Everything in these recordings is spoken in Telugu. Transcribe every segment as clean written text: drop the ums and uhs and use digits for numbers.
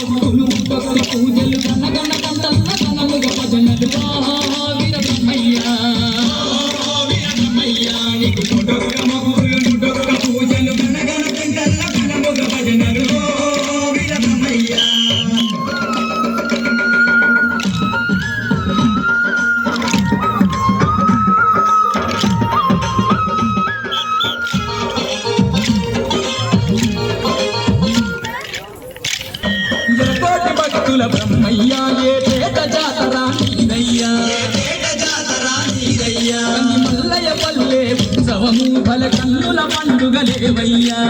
మొక్కులు భక్తి పూజలు గణగణ గంటల్ల గణముగ భజనలు వీర బ్రహ్మయ్య నీకు మొక్కులు పూజలు గణగణ గంటల్ల గణముగ భజనలు వీర బ్రహ్మయ్య భక్తుల బ్రహ్మయ్య ఏ పేట జాతర నీదయ్యా మల్లయ్య పల్లె ఉత్సవము బల కన్నుల పండుగలేవయ్యా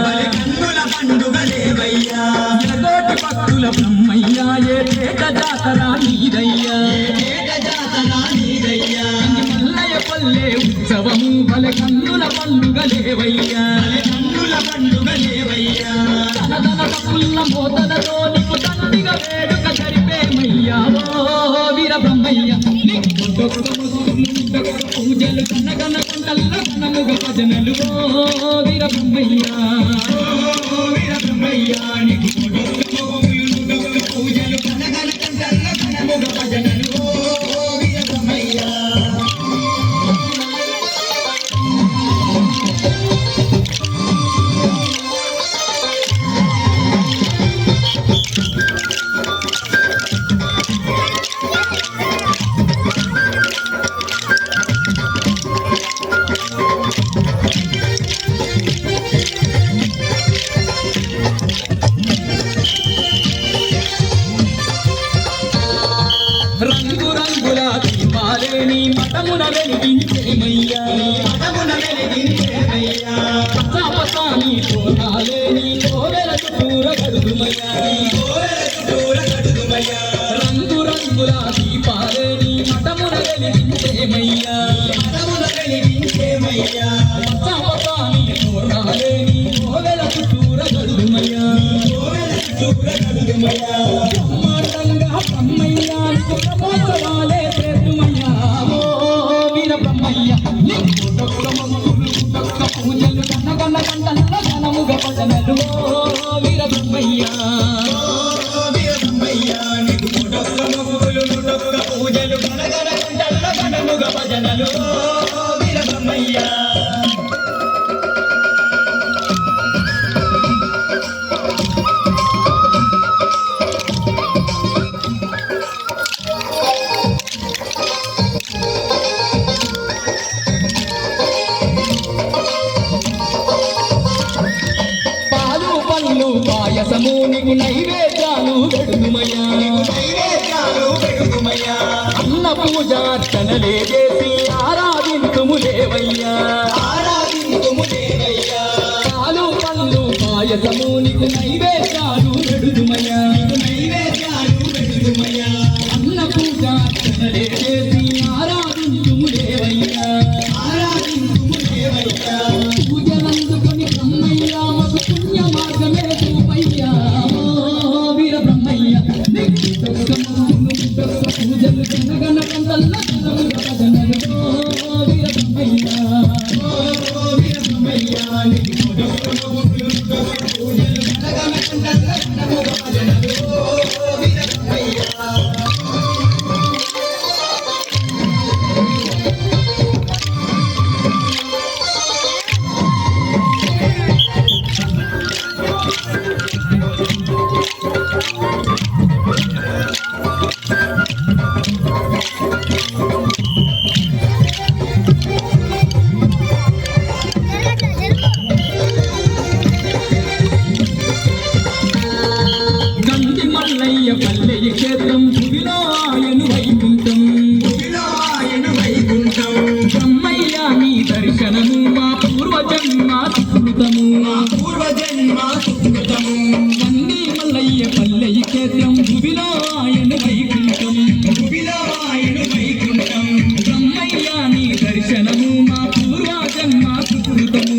ఎదోటి భక్తుల బ్రహ్మయ్య ఏ పేట జాతర నీదయ్యా మల్లయ్య పల్లె ఉత్సవము బల కన్నుల పండుగలేవయ్యా తనదన తప్పుల మోతలతో నీకు తండ్రిగా వేడుక జరిపేమయ్యా ఓ వీర బ్రహ్మయ్య పూజలు కన్నగన కంటల్ల కనముగ భజనలు ఓ వీర బ్రహ్మయ్య నీకు పూజలు కన్నగన కంటల్ల కనముగ భజనలు ఓ వీర బ్రహ్మయ్య రంగు రంగుల దీపాలేని మఠమున వెలిగించేమయ్యా పచ్చాపసాని తోనాలేని కోవెల చుట్టూర గడుగుమయ్యా రంగు రంగుల దీపాలేని మఠమున వెలిగించేమయ్యా పచ్చాపసాని తోనాలేని కోవెల చుట్టూర గడుగుమయ్యా బ్రహ్మయ్యాలే చేతుమయ్యా ఓ వీర బ్రహ్మయ్య పూజలు కన్నగన్న కంటల్ల గణముగ భజనలు ఓ వీర బ్రహ్మయ్య పూజలు కన్నగన్న కంటల్ల గణముగ భజనలు ఓ వీర బ్రహ్మయ్య పాయసము నీకు నైవేద్యాలు పెడుతుమయ్యా అన్న పూజ అర్చనలే చేసి ఆరాధింతుములేవయ్యా పాలు పళ్ళు పాయసము నీకు నైవేద్యాలు పెడుతుమయ్యా అన్న పూజ అర్చనలే చేసి ఆరాధింతుములేవయ్యా పూజలందుకొని బ్రహ్మయ్యా మాకు పుణ్య మార్గమే చూపయ్యా ఓ వీర బ్రహ్మయ్య పూజలు జనగణ కంటల్ల భజనలు ఓ వీర బ్రహ్మయ్య పూజలు జనగణ కంటల్ల భజనలు ఓ వీర బ్రహ్మయ్య మల్లయ్య పల్లెయ క్షేత్రం భువిలో ఆయను వైకుంఠం బ్రహ్మయ్య నీ దర్శనము మా పూర్వజన్మ సుకృతము నంది మల్లయ్య పల్లెయ క్షేత్రం భువిలో ఆయను వైకుంఠం బ్రహ్మయ్య నీ దర్శనము మా పూర్వజన్మ సుకృతము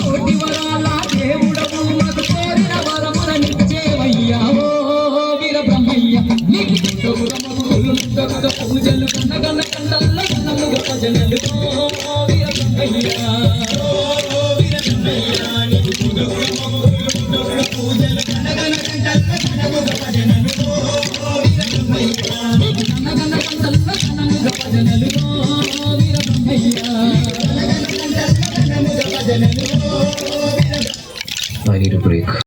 కోటి వరాల దేవుడము మాకు కోరిన వరమున నిచ్చేవయ్యా ఓ వీర బ్రహ్మయ్య పూజలు కన్నగన్న కండల్ల కన్నముగ భజనలు ఓ వీర బ్రహ్మయ్య పూజలు వీర Brahmaiah I need a break.